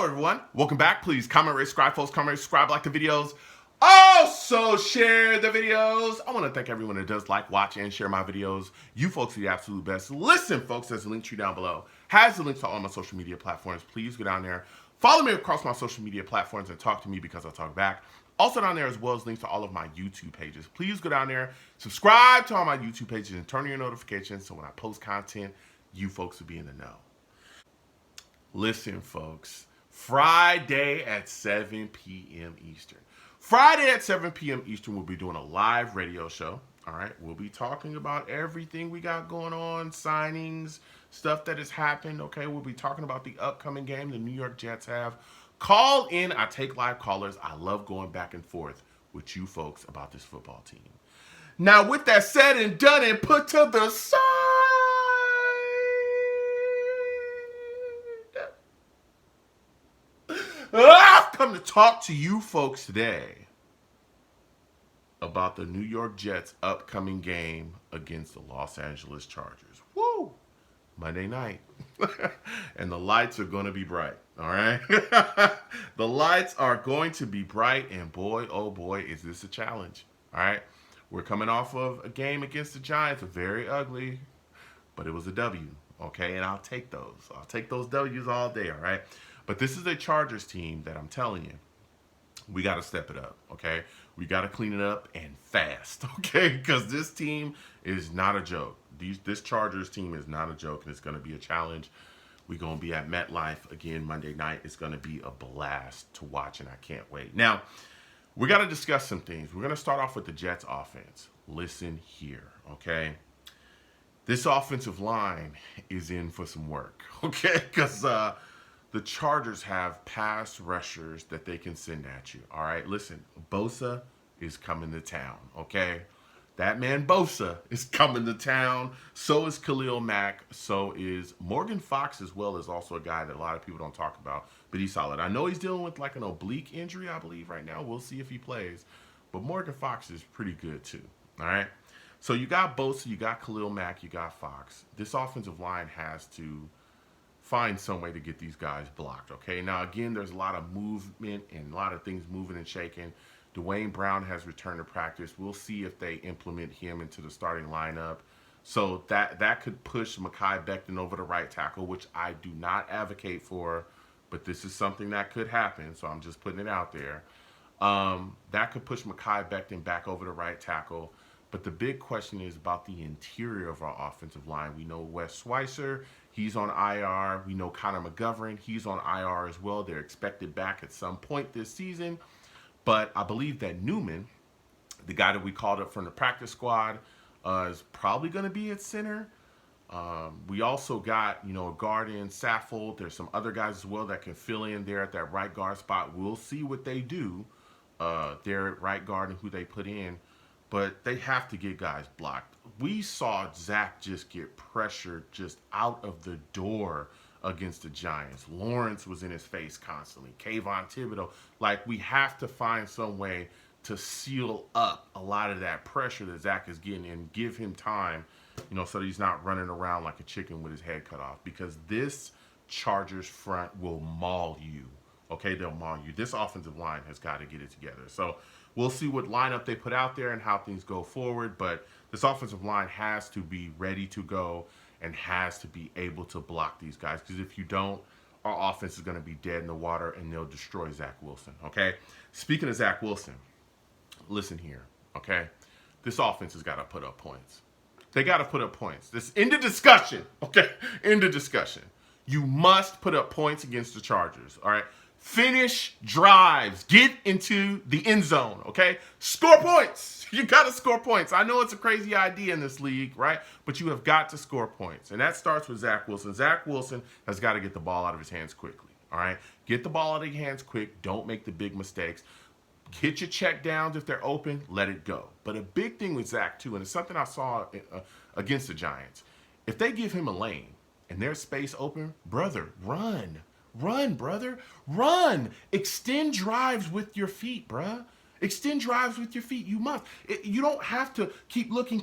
Hello, everyone. Welcome back. Please comment, rate, subscribe, folks. Comment, rate, subscribe, like the videos. Also, share the videos. I want to thank everyone that does like, watch, and share my videos. You folks are the absolute best. Listen, folks, there's a link tree down below. Has the links to all my social media platforms. Please go down there. Follow me across my social media platforms and talk to me because I'll talk back. Also down there as well as links to all of my YouTube pages. Please go down there, subscribe to all my YouTube pages, and turn on your notifications so when I post content, you folks will be in the know. Listen, folks, Friday at 7 p.m. Eastern. Friday at 7 p.m. Eastern, we'll be doing a live radio show. All right, we'll be talking about everything we got going on, signings, stuff that has happened. Okay, we'll be talking about the upcoming game the New York Jets have. Call in. I take live callers. I love going back and forth with you folks about this football team. Now, with that said and done and put to the side, I've come to talk to you folks today about the New York Jets' upcoming game against the Los Angeles Chargers. Woo! Monday night. And the lights are going to be bright, all right? The lights are going to be bright, and boy, oh boy, is this a challenge, all right? We're coming off of a game against the Giants, very ugly, but it was a W, okay? And I'll take those. I'll take those W's all day, all right? But this is a Chargers team that I'm telling you, we got to step it up, okay? We got to clean it up and fast, okay? Because this team is not a joke. This Chargers team is not a joke, and it's going to be a challenge. We're going to be at MetLife again Monday night. It's going to be a blast to watch, and I can't wait. Now, we got to discuss some things. We're going to start off with the Jets offense. Listen here, okay? This offensive line is in for some work, okay? Because the Chargers have pass rushers that they can send at you. All right, listen, Bosa is coming to town, okay? That man Bosa is coming to town. So is Khalil Mack. So is Morgan Fox as well, is also a guy that a lot of people don't talk about, but he's solid. I know he's dealing with like an oblique injury, I believe, right now. We'll see if he plays. But Morgan Fox is pretty good too, all right? So you got Bosa, you got Khalil Mack, you got Fox. This offensive line has to find some way to get these guys blocked, okay? Now, again, there's a lot of movement and a lot of things moving and shaking. Dwayne Brown has returned to practice. We'll see if they implement him into the starting lineup. So that could push Mekhi Becton over to right tackle, which I do not advocate for, but this is something that could happen, so I'm just putting it out there. That could push Mekhi Becton back over to right tackle. But the big question is about the interior of our offensive line. We know Wes Schweitzer, he's on IR. We know Connor McGovern, he's on IR as well. They're expected back at some point this season. But I believe that Newman, the guy that we called up from the practice squad, is probably going to be at center. We also got, a guard in Saffold. There's some other guys as well that can fill in there at that right guard spot. We'll see what they do there at right guard and who they put in. But they have to get guys blocked. We saw Zach just get pressured just out of the door against the Giants. Lawrence was in his face constantly. Kayvon Thibodeau. Like, we have to find some way to seal up a lot of that pressure that Zach is getting and give him time, so that he's not running around like a chicken with his head cut off. Because this Chargers front will maul you. Okay, they'll maul you. This offensive line has got to get it together. So we'll see what lineup they put out there and how things go forward. But this offensive line has to be ready to go and has to be able to block these guys. Because if you don't, our offense is going to be dead in the water and they'll destroy Zach Wilson, okay? Speaking of Zach Wilson, listen here, okay? This offense has got to put up points. They got to put up points. This end of discussion, okay? End of discussion. You must put up points against the Chargers, all right? Finish drives. Get into the end zone, okay? Score points. You got to score points. I know it's a crazy idea in this league, right? But you have got to score points. And that starts with Zach Wilson. Zach Wilson has got to get the ball out of his hands quickly, all right? Get the ball out of your hands quick. Don't make the big mistakes. Hit your check downs if they're open. Let it go. But a big thing with Zach, too, and it's something I saw against the Giants. If they give him a lane and there's space open, brother, run. Run, brother. Run. Extend drives with your feet, bruh. Extend drives with your feet. You must. You don't have to keep looking,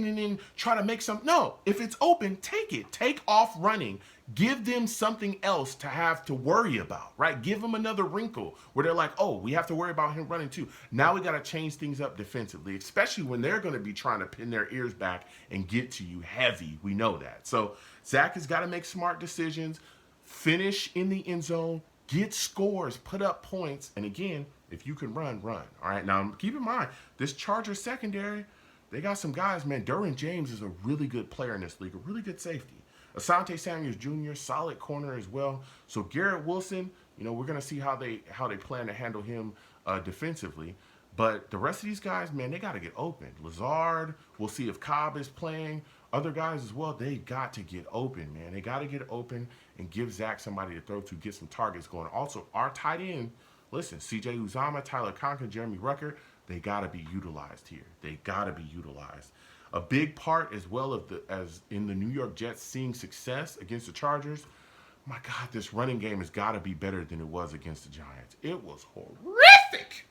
and then try to make some. No, if it's open, take it. Take off running. Give them something else to have to worry about, right? Give them another wrinkle where they're like, oh, we have to worry about him running too. Now we got to change things up defensively, especially when they're going to be trying to pin their ears back and get to you heavy. We know that. So Zach has got to make smart decisions, finish in the end zone, get scores, put up points, and again, if you can run, run. All right. Now keep in mind, this Chargers secondary, they got some guys, man. Derwin James is a really good player in this league, a really good safety. Asante Samuels Jr., solid corner as well. So Garrett Wilson, we're gonna see how they plan to handle him defensively. But the rest of these guys, man, they got to get open. Lazard, we'll see if Cobb is playing. Other guys as well, they got to get open, man. They got to get open and give Zach somebody to throw to, get some targets going. Also, our tight end, listen, C.J. Uzomah, Tyler Conklin, Jeremy Rucker, they got to be utilized here. They got to be utilized. A big part as well as in the New York Jets seeing success against the Chargers. My God, this running game has got to be better than it was against the Giants. It was horrific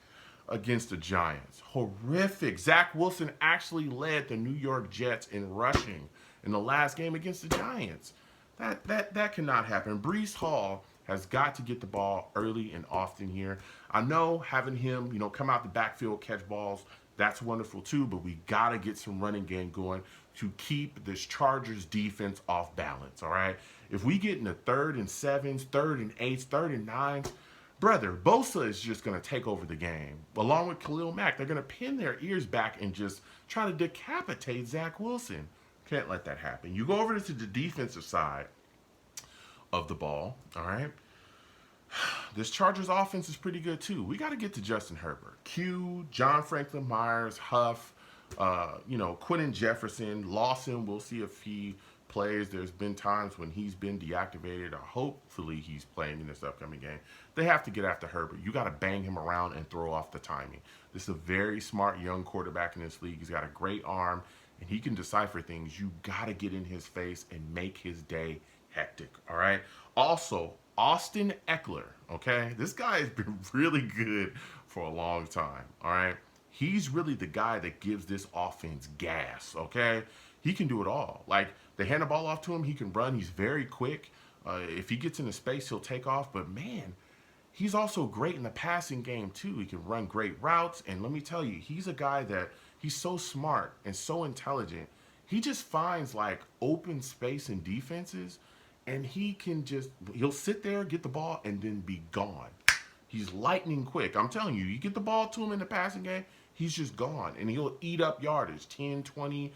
against the Giants. Horrific. Zach Wilson actually led the New York Jets in rushing in the last game against the Giants. That cannot happen. Breece Hall has got to get the ball early and often here. I know having him, come out the backfield, catch balls, that's wonderful too, but we got to get some running game going to keep this Chargers defense off balance, all right? If we get into 3rd and 7s, 3rd and 8s, 3rd and 9s, brother, Bosa is just going to take over the game. Along with Khalil Mack, they're going to pin their ears back and just try to decapitate Zach Wilson. Can't let that happen. You go over to the defensive side of the ball, all right? This Chargers offense is pretty good too. We got to get to Justin Herbert. Q, John Franklin Myers, Huff, Quentin Jefferson, Lawson. We'll see if he plays. There's been times when he's been deactivated, or hopefully he's playing in this upcoming game. They have to get after Herbert. You got to bang him around and throw off the timing. This is a very smart young quarterback in this league. He's got a great arm, and he can decipher things. You got to get in his face and make his day hectic, all right? Also, Austin Eckler, okay? This guy has been really good for a long time, all right? He's really the guy that gives this offense gas, okay? He can do it all. Like, they hand the ball off to him, he can run. He's very quick. If he gets into space, he'll take off. But, man, he's also great in the passing game, too. He can run great routes. And let me tell you, he's a guy that he's so smart and so intelligent. He just finds, like, open space in defenses, and he'll sit there, get the ball, and then be gone. He's lightning quick. I'm telling you, you get the ball to him in the passing game, he's just gone. And he'll eat up yardage, 10, 20,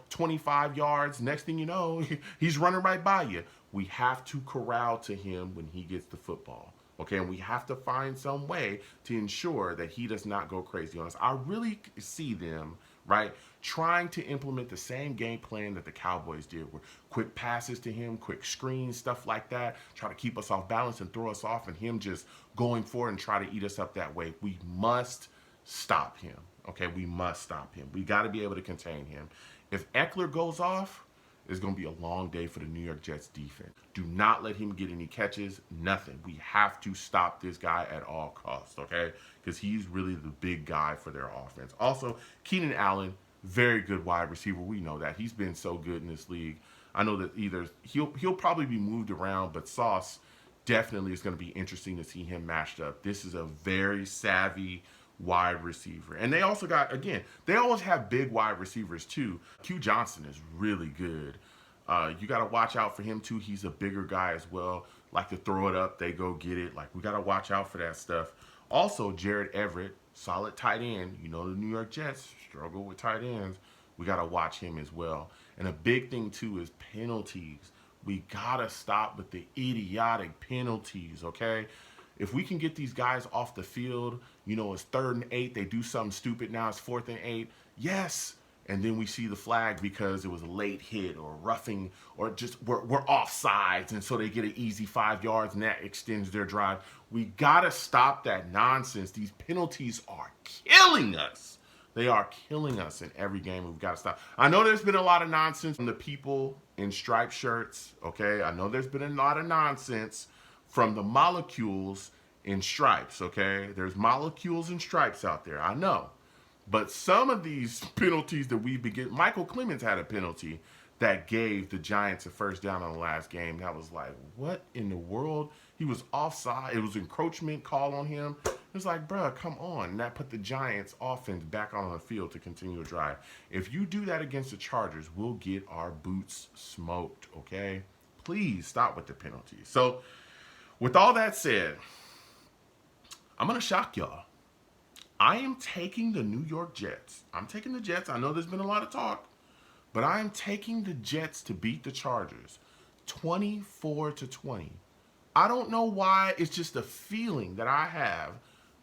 25 yards. Next thing you know, he's running right by you. We have to corral to him when he gets the football. Okay, and we have to find some way to ensure that he does not go crazy on us. I really see them, right, trying to implement the same game plan that the Cowboys did, where quick passes to him, quick screens, stuff like that, try to keep us off balance and throw us off, and him just going for it and try to eat us up that way. We must stop him, okay? We must stop him. We got to be able to contain him. If Eckler goes off, it's going to be a long day for the New York Jets defense. Do not let him get any catches, nothing. We have to stop this guy at all costs, okay? Because he's really the big guy for their offense. Also, Keenan Allen, very good wide receiver. We know that. He's been so good in this league. I know that either he'll probably be moved around, but Sauce definitely is going to be interesting to see him matched up. This is a very savvy wide receiver. And they also got, again, they always have big wide receivers too. Q Johnson is really good. You got to watch out for him too. He's a bigger guy as well. Like to throw it up, they go get it. Like, we got to watch out for that stuff. Also, Jared Everett, solid tight end. The New York Jets struggle with tight ends. We got to watch him as well. And a big thing too is penalties. We got to stop with the idiotic penalties, okay? If we can get these guys off the field, it's 3rd and 8, they do something stupid, now it's 4th and 8, yes. And then we see the flag because it was a late hit or roughing, or just we're offsides, and so they get an easy 5 yards and that extends their drive. We got to stop that nonsense. These penalties are killing us. They are killing us in every game. We've got to stop. I know there's been a lot of nonsense from the people in striped shirts, okay? I know there's been a lot of nonsense from the molecules in stripes, okay? There's molecules and stripes out there, I know. But some of these penalties that we've been getting, Michael Clemens had a penalty that gave the Giants a first down on the last game. That was like, what in the world? He was offside. It was encroachment call on him. It was like, bruh, come on. And that put the Giants offense back on the field to continue a drive. If you do that against the Chargers, we'll get our boots smoked, okay? Please stop with the penalties. So, with all that said, I'm going to shock y'all. I am taking the New York Jets. I'm taking the Jets. I know there's been a lot of talk, but I am taking the Jets to beat the Chargers 24-20. I don't know why. It's just a feeling that I have.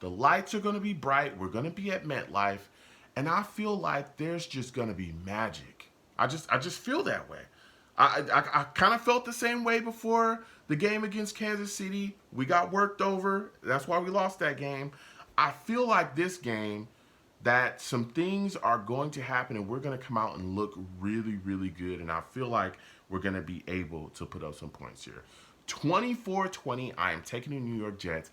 The lights are going to be bright. We're going to be at MetLife, and I feel like there's just going to be magic. I just feel that way. I kind of felt the same way before the game against Kansas City. We got worked over. That's why we lost that game. I feel like this game that some things are going to happen and we're going to come out and look really, really good. And I feel like we're going to be able to put up some points here. 24-20, I am taking the New York Jets.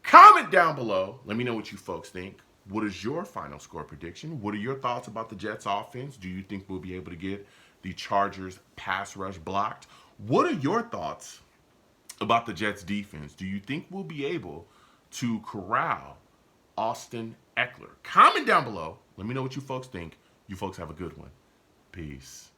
Comment down below. Let me know what you folks think. What is your final score prediction? What are your thoughts about the Jets offense? Do you think we'll be able to get the Chargers pass rush blocked? What are your thoughts about the Jets defense? Do you think we'll be able to corral Austin Eckler? Comment down below. Let me know what you folks think. You folks have a good one. Peace.